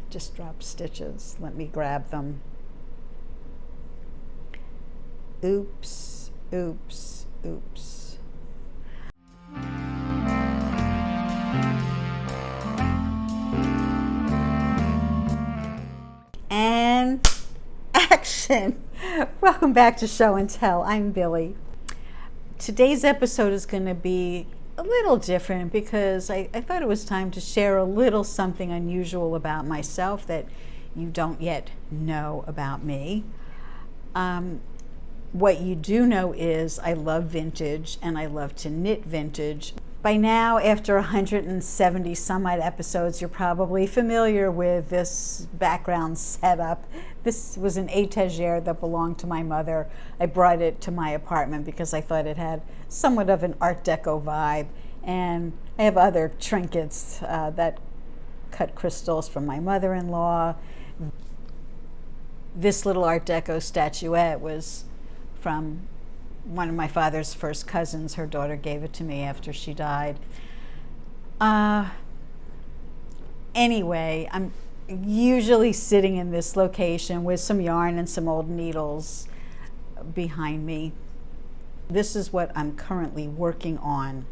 just dropped stitches. Let me grab them. Oops, oops, oops. And action! Welcome back to Show and Tell. I'm Billie. Today's episode is going to be a little different because I thought it was time to share a little something unusual about myself that you don't yet know about me. What you do know is I love vintage and I love to knit vintage. By now, after 170 some odd episodes, you're probably familiar with this background setup. This was an etagere that belonged to my mother. I brought it to my apartment because I thought it had somewhat of an Art Deco vibe. And I have other trinkets that cut crystals from my mother-in-law. This little Art Deco statuette was from one of my father's first cousins. Her daughter gave it to me after she died. Anyway, I'm usually sitting in this location with some yarn and some old needles behind me. This is what I'm currently working on.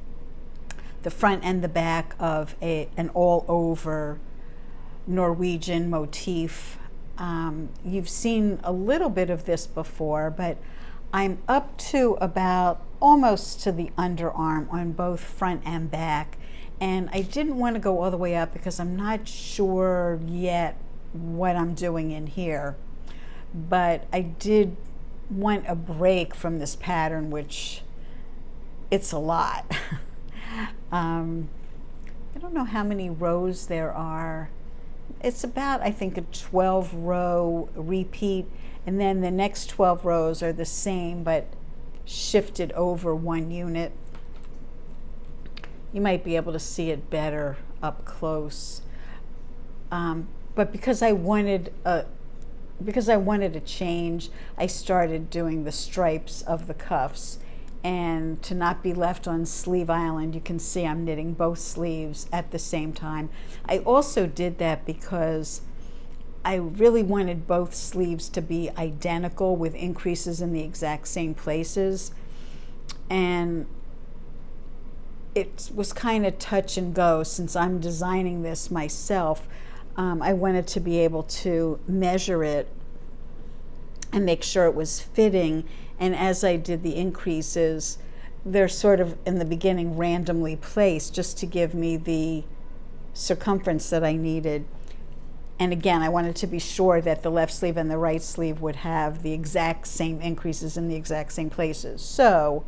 The front and the back of an all-over Norwegian motif. You've seen a little bit of this before, but I'm up to about almost to the underarm on both front and back. And I didn't want to go all the way up because I'm not sure yet what I'm doing in here. But I did want a break from this pattern, which it's a lot. I don't know how many rows there are. It's about, I think, a 12-row repeat. And then the next 12 rows are the same, but shifted over one unit. You might be able to see it better up close. But because I wanted a change, I started doing the stripes of the cuffs. And to not be left on Sleeve Island, you can see I'm knitting both sleeves at the same time. I also did that because I really wanted both sleeves to be identical with increases in the exact same places. And it was kind of touch and go since I'm designing this myself. I wanted to be able to measure it and make sure it was fitting. And as I did the increases, they're sort of in the beginning randomly placed just to give me the circumference that I needed. And again, I wanted to be sure that the left sleeve and the right sleeve would have the exact same increases in the exact same places. So,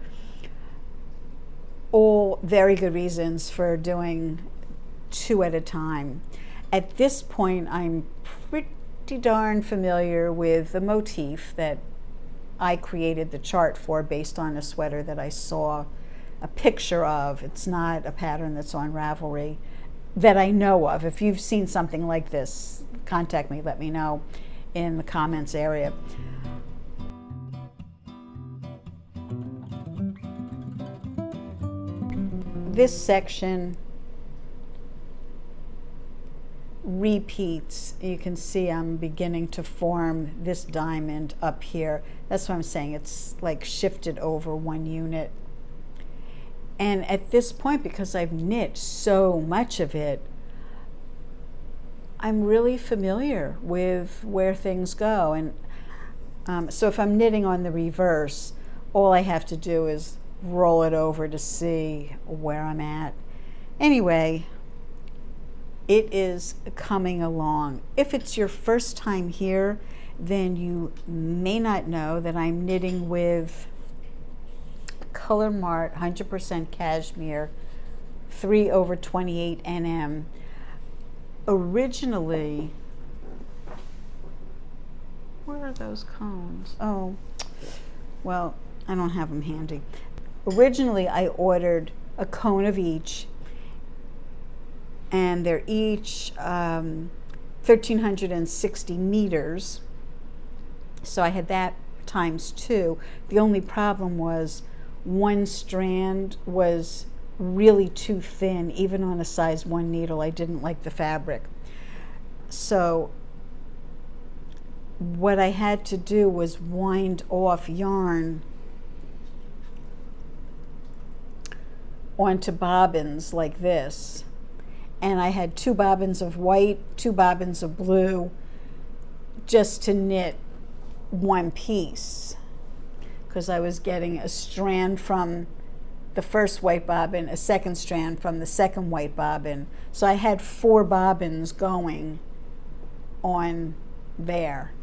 all very good reasons for doing two at a time. At this point, I'm pretty darn familiar with the motif that I created the chart for based on a sweater that I saw a picture of. It's not a pattern that's on Ravelry that I know of. If you've seen something like this, contact me, let me know in the comments area. This section repeats. You can see I'm beginning to form this diamond up here. That's what I'm saying. It's like shifted over one unit. And at this point, because I've knit so much of it, I'm really familiar with where things go. And so if I'm knitting on the reverse, all I have to do is roll it over to see where I'm at. Anyway, it is coming along. If it's your first time here, then you may not know that I'm knitting with Color Mart 100% cashmere 3/28 NM. Originally, where are those cones? Oh, well, I don't have them handy. Originally, I ordered a cone of each, and they're each 1,360 meters. So I had that times 2. The only problem was one strand was really too thin, even on a size 1 needle. I didn't like the fabric. So what I had to do was wind off yarn onto bobbins like this. And I had 2 bobbins of white, 2 bobbins of blue, just to knit one piece, because I was getting a strand from the first white bobbin, a second strand from the second white bobbin. So I had 4 bobbins going on there.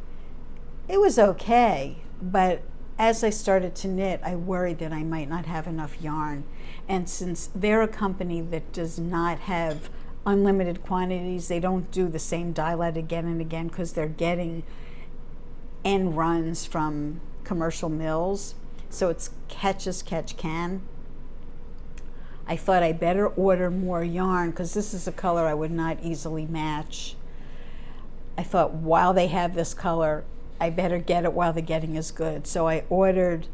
It was okay, but as I started to knit, I worried that I might not have enough yarn. And since they're a company that does not have unlimited quantities, they don't do the same dye lot again and again, because they're getting end runs from commercial mills. So it's catch as catch can. I thought I better order more yarn, because this is a color I would not easily match. I thought, while they have this color, I better get it while the getting is good. So I ordered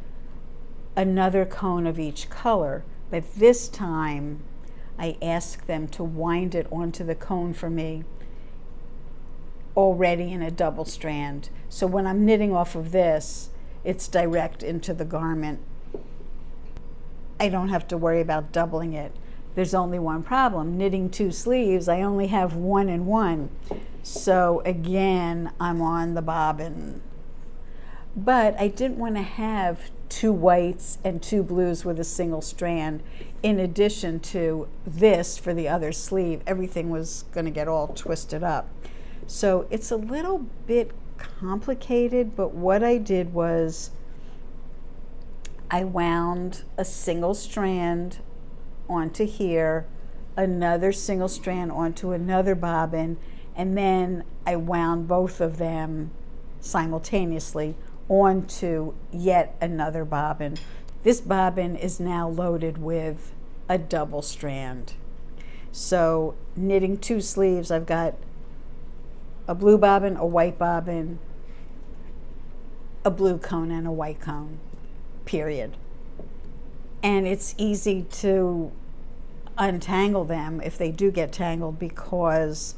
another cone of each color, but this time I asked them to wind it onto the cone for me already in a double strand. So when I'm knitting off of this, it's direct into the garment. I don't have to worry about doubling it. There's only one problem. Knitting 2 sleeves, I only have 1 and 1. So again, I'm on the bobbin. But I didn't want to have 2 whites and 2 blues with a single strand. In addition to this for the other sleeve, everything was going to get all twisted up. So it's a little bit complicated, but what I did was I wound a single strand onto here, another single strand onto another bobbin, and then I wound both of them simultaneously onto yet another bobbin. This bobbin is now loaded with a double strand. So knitting 2 sleeves, I've got a blue bobbin, a white bobbin, a blue cone, and a white cone, period. And it's easy to untangle them if they do get tangled, because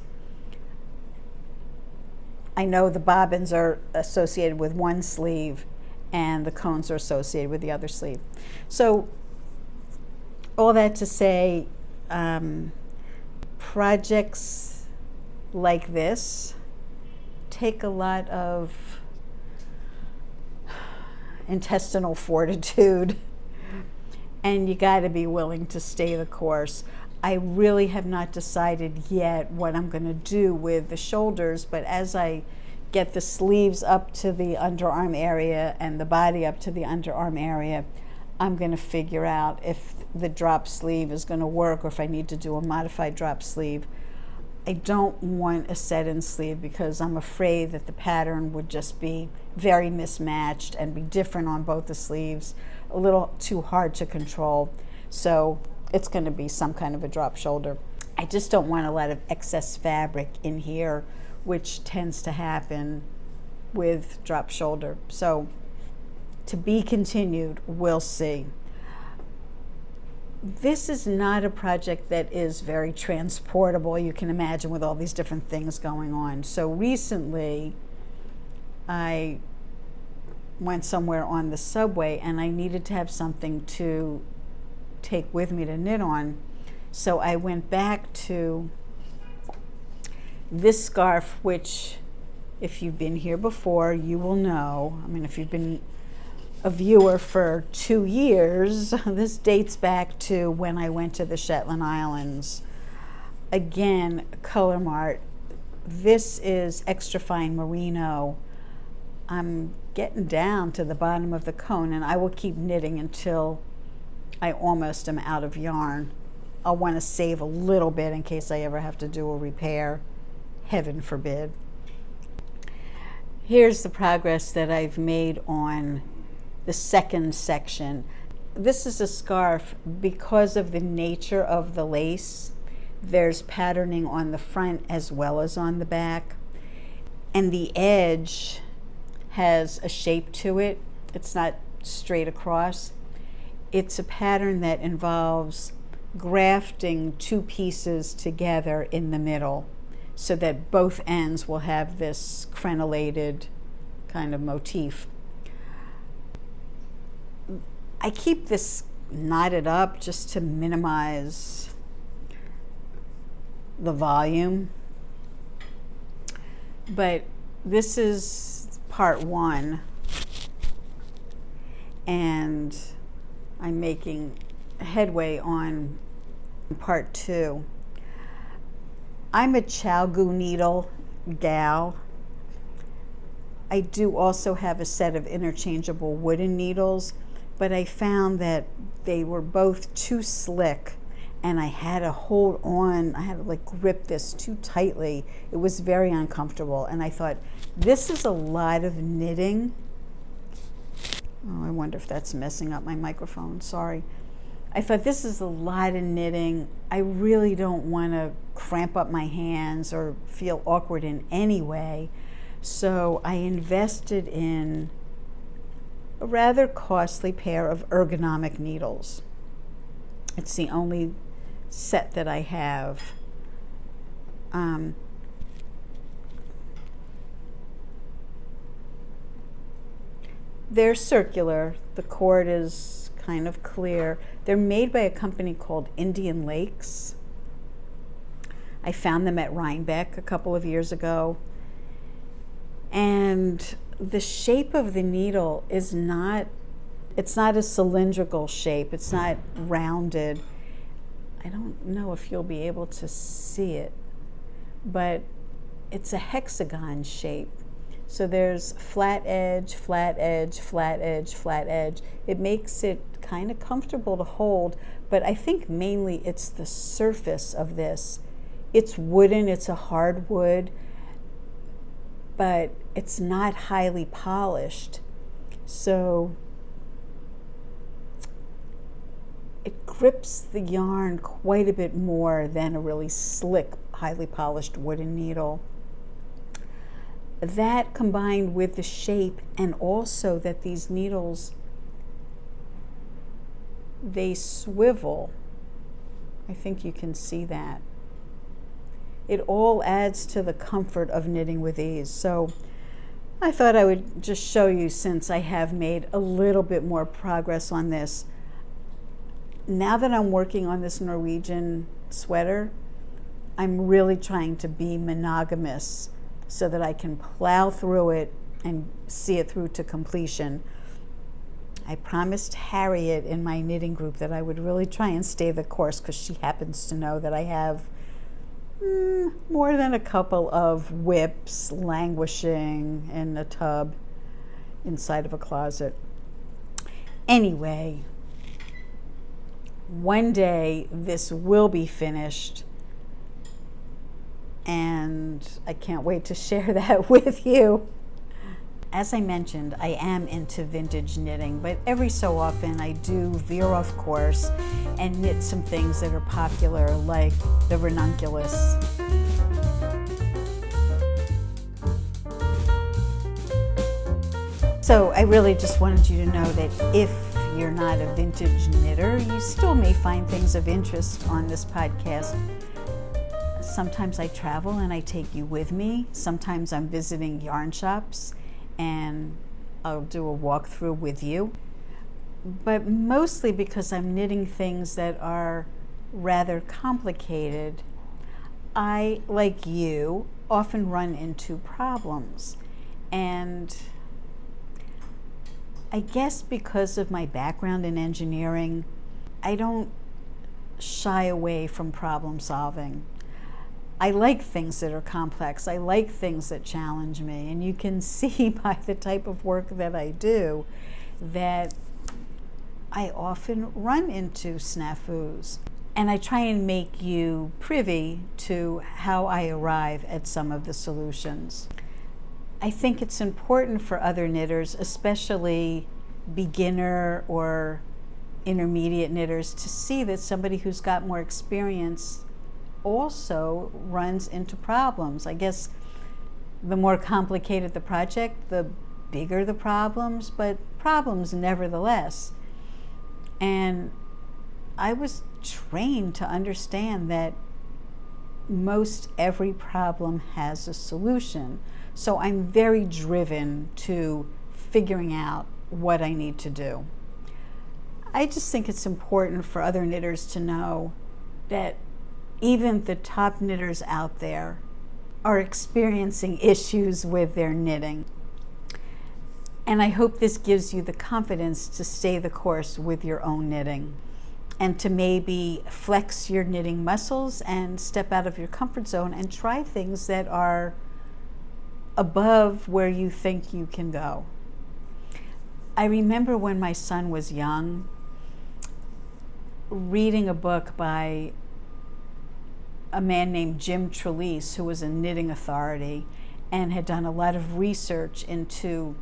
I know the bobbins are associated with one sleeve and the cones are associated with the other sleeve. So all that to say, projects like this take a lot of intestinal fortitude, and you got to be willing to stay the course. I really have not decided yet what I'm going to do with the shoulders, but as I get the sleeves up to the underarm area and the body up to the underarm area, I'm going to figure out if the drop sleeve is going to work or if I need to do a modified drop sleeve. I don't want a set-in sleeve because I'm afraid that the pattern would just be very mismatched and be different on both the sleeves, a little too hard to control. So it's going to be some kind of a drop shoulder. I just don't want a lot of excess fabric in here, which tends to happen with drop shoulder. So to be continued, we'll see. This is not a project that is very transportable, you can imagine, with all these different things going on. So recently I went somewhere on the subway and I needed to have something to take with me to knit on. So I went back to this scarf, which if you've been here before, you will know. I mean, if you've been a viewer for 2 years, this dates back to when I went to the Shetland Islands. Again, Color Mart. This is extra fine merino. I'm getting down to the bottom of the cone, and I will keep knitting until I almost am out of yarn. I'll want to save a little bit in case I ever have to do a repair. Heaven forbid. Here's the progress that I've made on the second section. This is a scarf because of the nature of the lace. There's patterning on the front as well as on the back. And the edge has a shape to it. It's not straight across. It's a pattern that involves grafting 2 pieces together in the middle. so that both ends will have this crenellated kind of motif. I keep this knotted up just to minimize the volume, but this is part one, and I'm making headway on part two. I'm a ChiaoGoo needle gal. I do also have a set of interchangeable wooden needles, but I found that they were both too slick, and I had to hold on, I had to like grip this too tightly. It was very uncomfortable, and I thought, this is a lot of knitting. Oh, I wonder if that's messing up my microphone, sorry. I thought, this is a lot of knitting. I really don't want to cramp up my hands or feel awkward in any way. So I invested in a rather costly pair of ergonomic needles. It's the only set that I have. They're circular. The cord is kind of clear. They're made by a company called Indian Lakes. I found them at Rhinebeck a couple of years ago. And the shape of the needle is not, it's not a cylindrical shape. It's not rounded. I don't know if you'll be able to see it, but it's a hexagon shape. So there's flat edge, flat edge, flat edge, flat edge. It makes it kind of comfortable to hold, but I think mainly it's the surface of this. It's wooden, it's a hardwood, but it's not highly polished. So it grips the yarn quite a bit more than a really slick, highly polished wooden needle. That combined with the shape, and also that these needles, they swivel. I think you can see that. It all adds to the comfort of knitting with ease. So I thought I would just show you, since I have made a little bit more progress on this. Now that I'm working on this Norwegian sweater, I'm really trying to be monogamous so that I can plow through it and see it through to completion. I promised Harriet in my knitting group that I would really try and stay the course, because she happens to know that I have more than a couple of whips languishing in a tub inside of a closet. Anyway, one day this will be finished, and I can't wait to share that with you. As I mentioned, I am into vintage knitting, but every so often I do veer off course and knit some things that are popular, like the ranunculus. So I really just wanted you to know that if you're not a vintage knitter, you still may find things of interest on this podcast. Sometimes I travel and I take you with me. Sometimes I'm visiting yarn shops and I'll do a walkthrough with you. But mostly because I'm knitting things that are rather complicated, I, like you, often run into problems. And I guess because of my background in engineering, I don't shy away from problem solving. I like things that are complex. I like things that challenge me. And you can see by the type of work that I do that I often run into snafus. And I try and make you privy to how I arrive at some of the solutions. I think it's important for other knitters, especially beginner or intermediate knitters, to see that somebody who's got more experience also runs into problems. I guess the more complicated the project, the bigger the problems, but problems nevertheless. And I was trained to understand that most every problem has a solution. So I'm very driven to figuring out what I need to do. I just think it's important for other knitters to know that even the top knitters out there are experiencing issues with their knitting. And I hope this gives you the confidence to stay the course with your own knitting and to maybe flex your knitting muscles and step out of your comfort zone and try things that are above where you think you can go. I remember when my son was young, reading a book by a man named Jim Trelease, who was a knitting authority and had done a lot of research into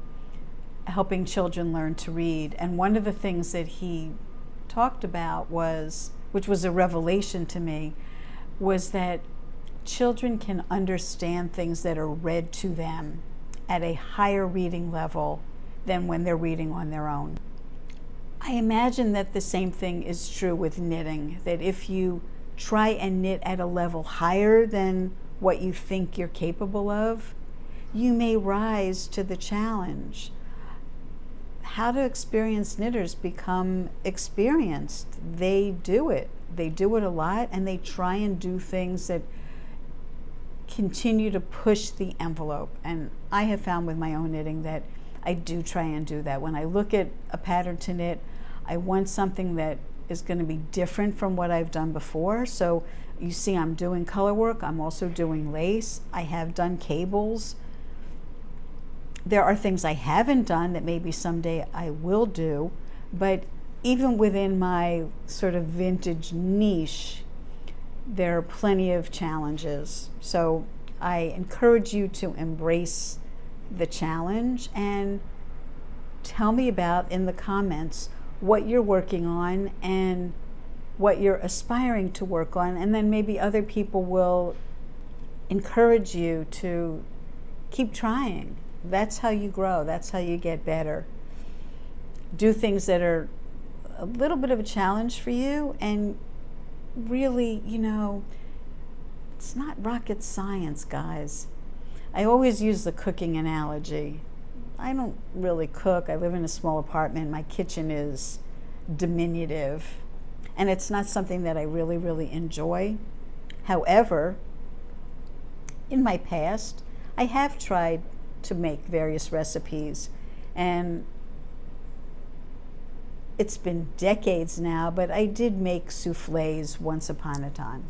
helping children learn to read. And one of the things that he talked about was, which was a revelation to me, was that children can understand things that are read to them at a higher reading level than when they're reading on their own. I imagine that the same thing is true with knitting, that if you try and knit at a level higher than what you think you're capable of, you may rise to the challenge. How do experienced knitters become experienced? They do it. They do it a lot, and they try and do things that continue to push the envelope. And I have found with my own knitting that I do try and do that. When I look at a pattern to knit, I want something that is going to be different from what I've done before. So you see I'm doing color work, I'm also doing lace, I have done cables. There are things I haven't done that maybe someday I will do, but even within my sort of vintage niche, there are plenty of challenges. So I encourage you to embrace the challenge and tell me about in the comments what you're working on and what you're aspiring to work on, and then maybe other people will encourage you to keep trying. That's how you grow. That's how you get better. Do things that are a little bit of a challenge for you, and really, you know, it's not rocket science, guys. I always use the cooking analogy. I don't really cook. I live in a small apartment. My kitchen is diminutive, and it's not something that I really, really enjoy. However, in my past, I have tried to make various recipes, and it's been decades now, but I did make souffles once upon a time.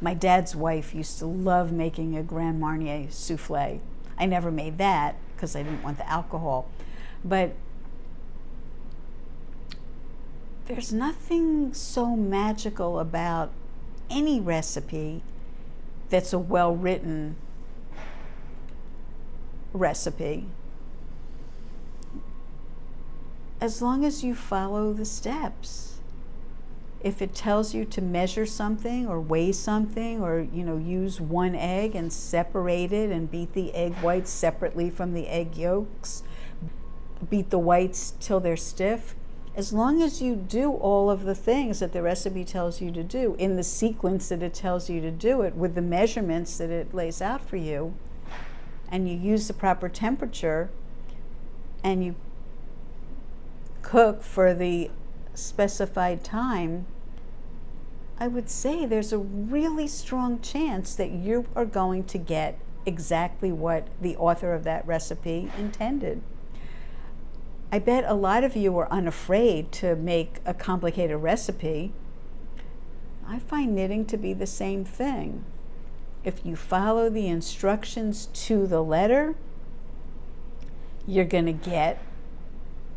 My dad's wife used to love making a Grand Marnier souffle. I never made that because I didn't want the alcohol, but there's nothing so magical about any recipe that's a well-written recipe, as long as you follow the steps. If it tells you to measure something or weigh something, or use one egg and separate it and beat the egg whites separately from the egg yolks, beat the whites till they're stiff, as long as you do all of the things that the recipe tells you to do in the sequence that it tells you to do it, with the measurements that it lays out for you, and you use the proper temperature, and you cook for the specified time, I would say there's a really strong chance that you are going to get exactly what the author of that recipe intended. I bet a lot of you are unafraid to make a complicated recipe. I find knitting to be the same thing. If you follow the instructions to the letter, you're going to get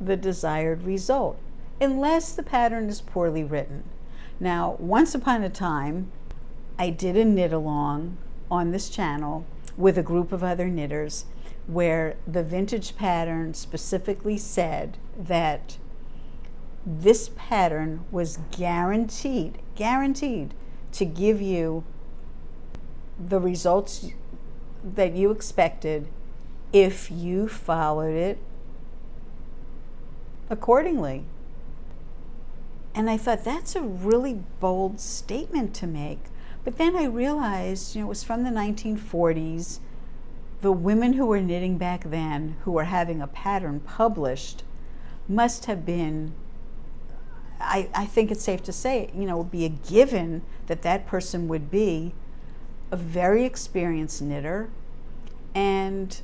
the desired result, unless the pattern is poorly written. Now, once upon a time, I did a knit along on this channel with a group of other knitters, where the vintage pattern specifically said that this pattern was guaranteed to give you the results that you expected if you followed it accordingly. And I thought, that's a really bold statement to make. But then I realized, it was from the 1940s. The women who were knitting back then, who were having a pattern published, must have been, I think it's safe to say, it would be a given that that person would be a very experienced knitter and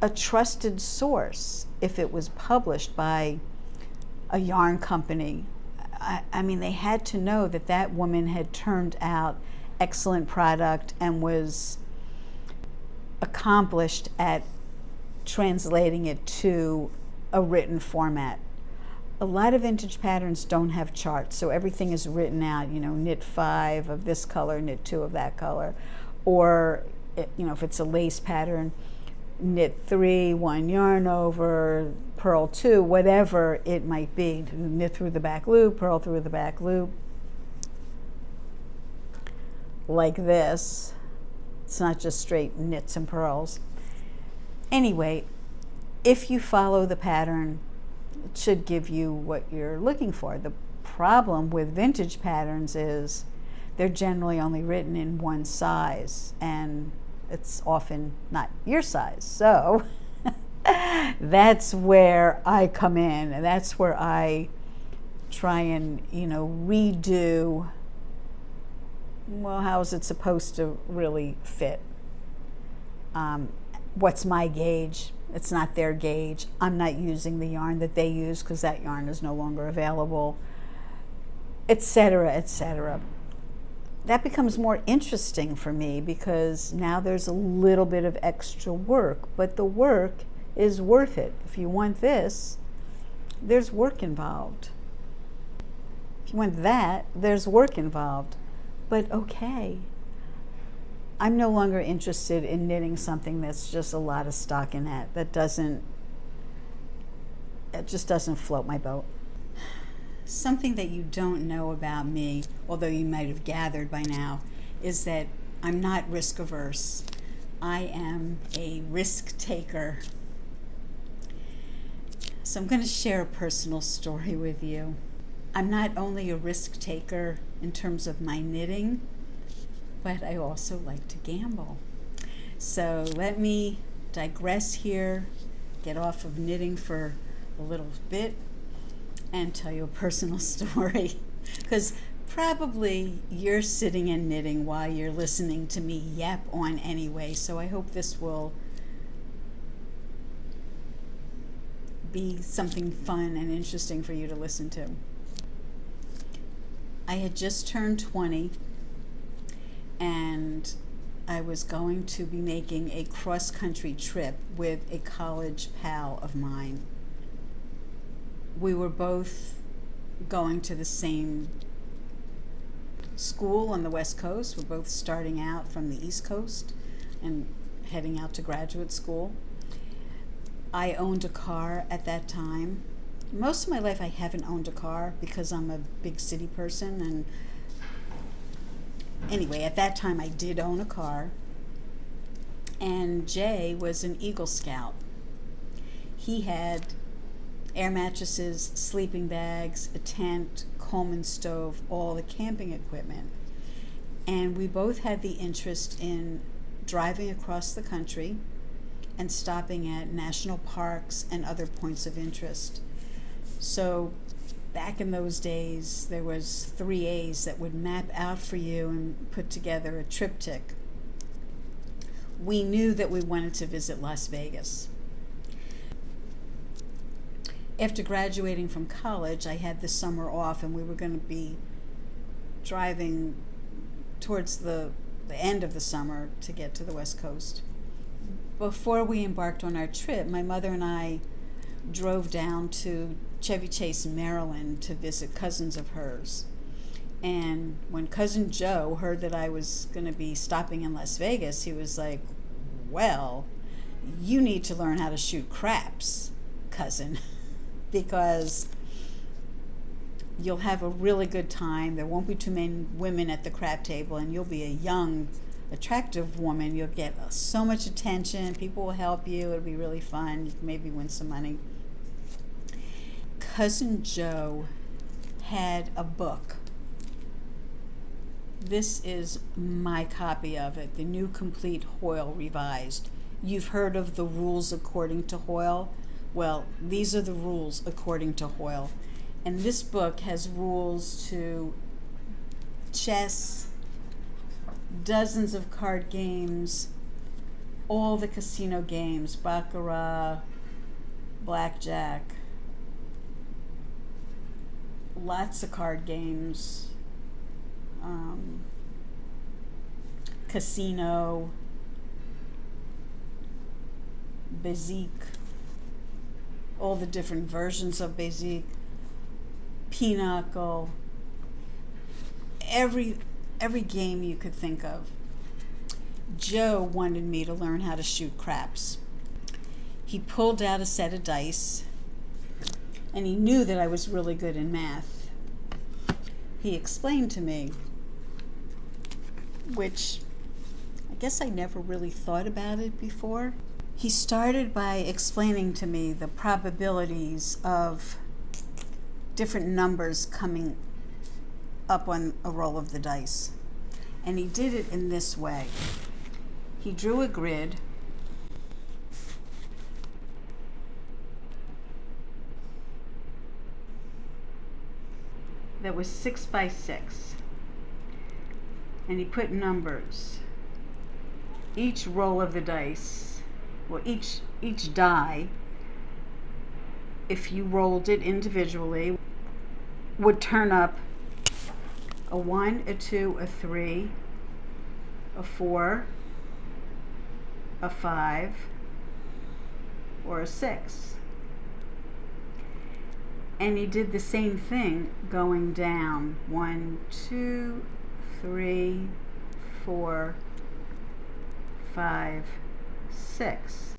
a trusted source if it was published by a yarn company. I mean, they had to know that that woman had turned out excellent product and was accomplished at translating it to a written format. A lot of vintage patterns don't have charts, so everything is written out, knit 5 of this color, knit 2 of that color. Or, if it's a lace pattern, knit 3, 1 yarn over, purl 2, whatever it might be. Knit through the back loop, purl through the back loop. Like this. It's not just straight knits and purls. Anyway, if you follow the pattern, it should give you what you're looking for. The problem with vintage patterns is they're generally only written in one size, and it's often not your size. So that's where I come in, and that's where I try and, redo, well, how is it supposed to really fit? What's my gauge? It's not their gauge. I'm not using the yarn that they use because that yarn is no longer available, etc., etc. That becomes more interesting for me because now there's a little bit of extra work, but the work is worth it. If you want this, there's work involved. If you want that, there's work involved. But okay, I'm no longer interested in knitting something that's just a lot of stockinette. It just doesn't float my boat. Something that you don't know about me, although you might have gathered by now, is that I'm not risk averse. I am a risk taker. So I'm going to share a personal story with you. I'm not only a risk taker in terms of my knitting, but I also like to gamble. So let me digress here, get off of knitting for a little bit, and tell you a personal story. Because probably you're sitting and knitting while you're listening to me yap on anyway, so I hope this will be something fun and interesting for you to listen to. I had just turned 20, and I was going to be making a cross-country trip with a college pal of mine. We were both going to the same school on the West Coast. We're both starting out from the East Coast and heading out to graduate school. I owned a car at that time. Most of my life I haven't owned a car because I'm a big city person, and anyway, at that time I did own a car, and Jay was an Eagle Scout. He had air mattresses, sleeping bags, a tent, Coleman stove, all the camping equipment. And we both had the interest in driving across the country and stopping at national parks and other points of interest. So back in those days, there was 3As that would map out for you and put together a triptych. We knew that we wanted to visit Las Vegas. After graduating from college, I had the summer off, and we were going to be driving towards the end of the summer to get to the West Coast. Before we embarked on our trip, my mother and I drove down to Chevy Chase, Maryland to visit cousins of hers. And when Cousin Joe heard that I was going to be stopping in Las Vegas, he was like, well, you need to learn how to shoot craps, cousin, because you'll have a really good time. There won't be too many women at the crap table, and you'll be a young, attractive woman. You'll get so much attention. People will help you. It'll be really fun. You can maybe win some money. Cousin Joe had a book This is my copy of it, the new complete Hoyle revised. You've heard of the rules according to Hoyle? Well, these are the rules according to Hoyle. And this book has rules to chess, dozens of card games, all the casino games, baccarat, blackjack, lots of card games, casino, bezique, all the different versions of bezique, pinochle, every game you could think of. Joe wanted me to learn how to shoot craps. He pulled out a set of dice, and he knew that I was really good in math. He explained to me, which I guess I never really thought about it before. He started by explaining to me the probabilities of different numbers coming up on a roll of the dice. And he did it in this way. He drew a grid that was 6 by 6. And he put numbers. Each roll of the dice, well, each die, if you rolled it individually, would turn up a 1, a 2, a 3, a 4, a 5, or a 6. And he did the same thing going down. 1, 2, 3, 4, 5, 6.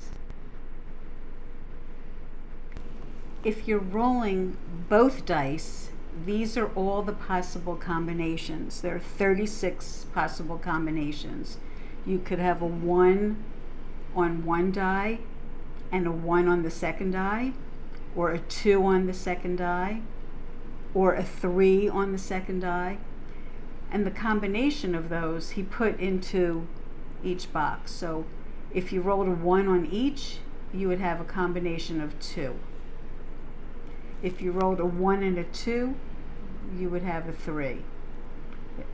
If you're rolling both dice, these are all the possible combinations. There are 36 possible combinations. You could have a 1 on one die and a 1 on the second die, or a 2 on the second die, or a 3 on the second die. And the combination of those he put into each box. So if you rolled a 1 on each, you would have a combination of 2. If you rolled a 1 and a 2, you would have a 3.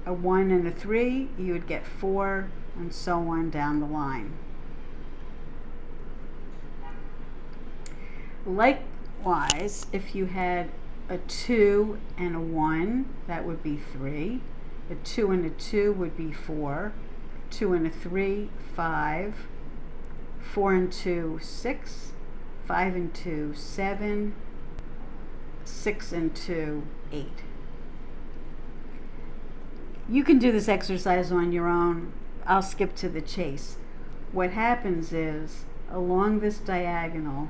A 1 and a 3, you would get 4, and so on down the line. Likewise, if you had a 2 and a 1, that would be 3. A 2 and a 2 would be 4. 2 and a 3, 5. 4 and 2, 6. 5 and 2, 7. 6 and 2, 8. You can do this exercise on your own. I'll skip to the chase. What happens is, along this diagonal,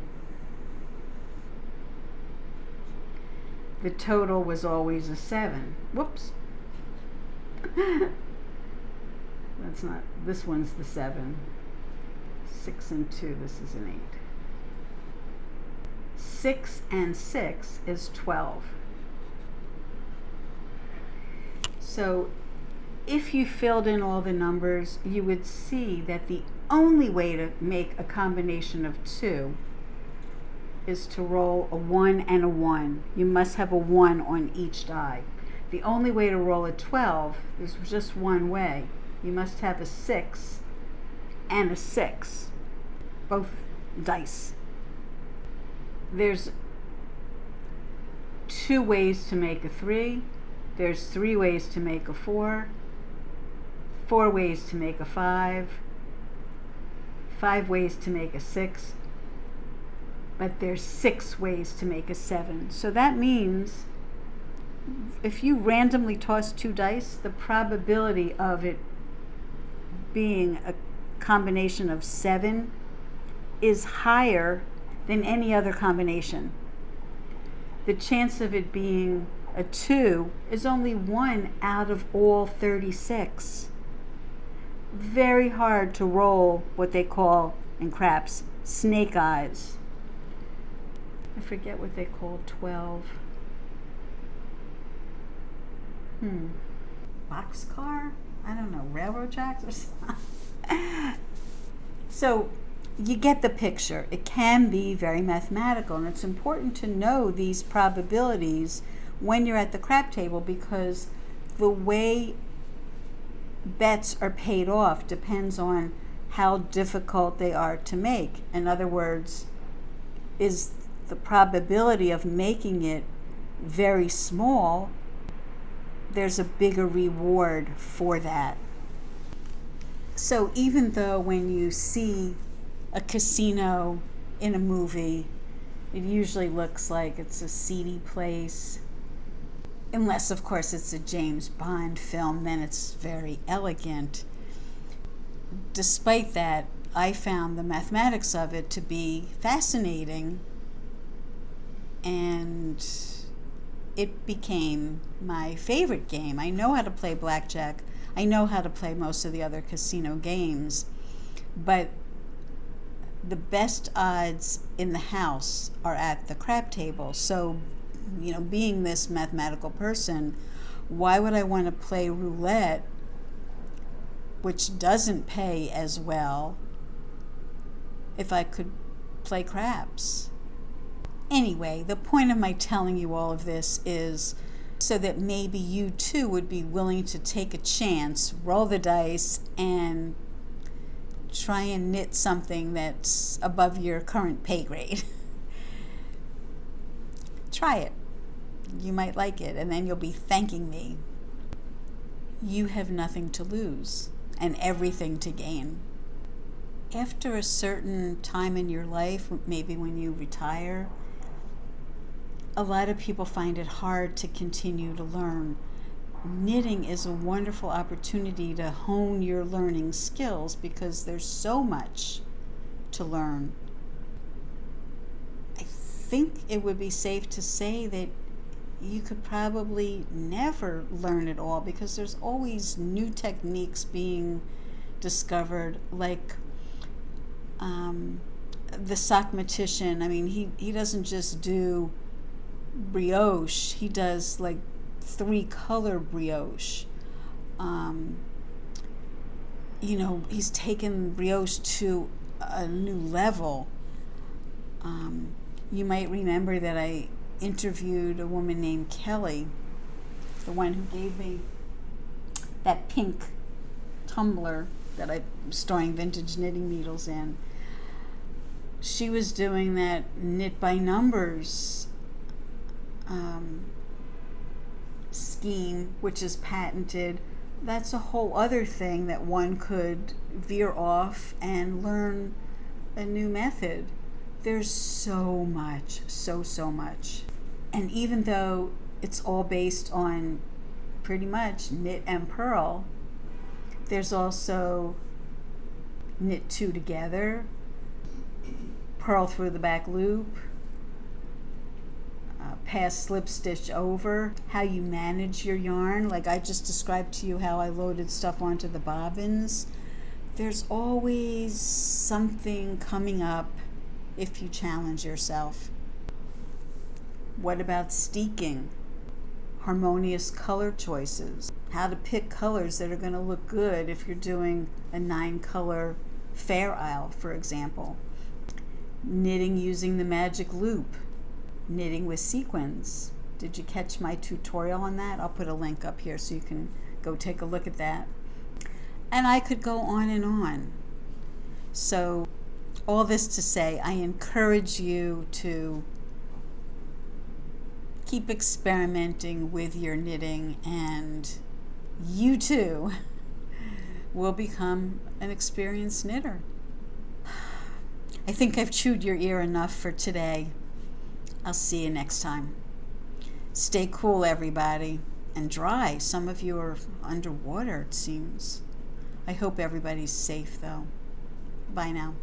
the total was always a 7. Whoops. That's not, this one's the 7. 6 and 2, this is an 8. 6 and 6 is 12. So if you filled in all the numbers, you would see that the only way to make a combination of 2 is to roll a 1 and a 1. You must have a 1 on each die. The only way to roll a 12 is just one way. You must have a 6 and a 6, both dice. There's 2 ways to make a 3. There's 3 ways to make a 4. 4 ways to make a 5. 5 ways to make a 6. But there's 6 ways to make a 7. So that means if you randomly toss 2 dice, the probability of it being a combination of 7 is higher than any other combination. The chance of it being a 2 is only 1 out of all 36. Very hard to roll what they call in craps snake eyes. I forget what they call 12. boxcar, I don't know, railroad tracks or something. So you get the picture. It can be very mathematical, and it's important to know these probabilities when you're at the crap table, because the way bets are paid off depends on how difficult they are to make. In other words, is the probability of making it very small, there's a bigger reward for that. So even though when you see a casino in a movie, it usually looks like it's a seedy place, unless of course it's a James Bond film, then it's very elegant. Despite that, I found the mathematics of it to be fascinating, and it became my favorite game. I know how to play blackjack. I know how to play most of the other casino games, but the best odds in the house are at the crap table. So, being this mathematical person, why would I want to play roulette, which doesn't pay as well, if I could play craps? Anyway, the point of my telling you all of this is so that maybe you too would be willing to take a chance, roll the dice, and try and knit something that's above your current pay grade. Try it. You might like it, and then you'll be thanking me. You have nothing to lose and everything to gain. After a certain time in your life, maybe when you retire, a lot of people find it hard to continue to learn. Knitting is a wonderful opportunity to hone your learning skills because there's so much to learn. I think it would be safe to say that you could probably never learn it all because there's always new techniques being discovered, like the sockmatician. I mean, he doesn't just do brioche, he does like 3-color brioche. He's taken brioche to a new level. You might remember that I interviewed a woman named Kelly, the one who gave me that pink tumbler that I'm storing vintage knitting needles in. She was doing that knit by numbers scheme, which is patented. That's a whole other thing that one could veer off and learn a new method. There's so much, so much. And even though it's all based on pretty much knit and purl, there's also knit 2 together, purl through the back loop, pass slip stitch over, how you manage your yarn. Like I just described to you how I loaded stuff onto the bobbins. There's always something coming up if you challenge yourself. What about steeking? Harmonious color choices. How to pick colors that are going to look good if you're doing a 9-color Fair Isle, for example. Knitting using the magic loop. Knitting with sequins. Did you catch my tutorial on that? I'll put a link up here so you can go take a look at that. And I could go on and on. So all this to say, I encourage you to keep experimenting with your knitting, and you too will become an experienced knitter. I think I've chewed your ear enough for today. I'll see you next time. Stay cool, everybody, and dry. Some of you are underwater, it seems. I hope everybody's safe, though. Bye now.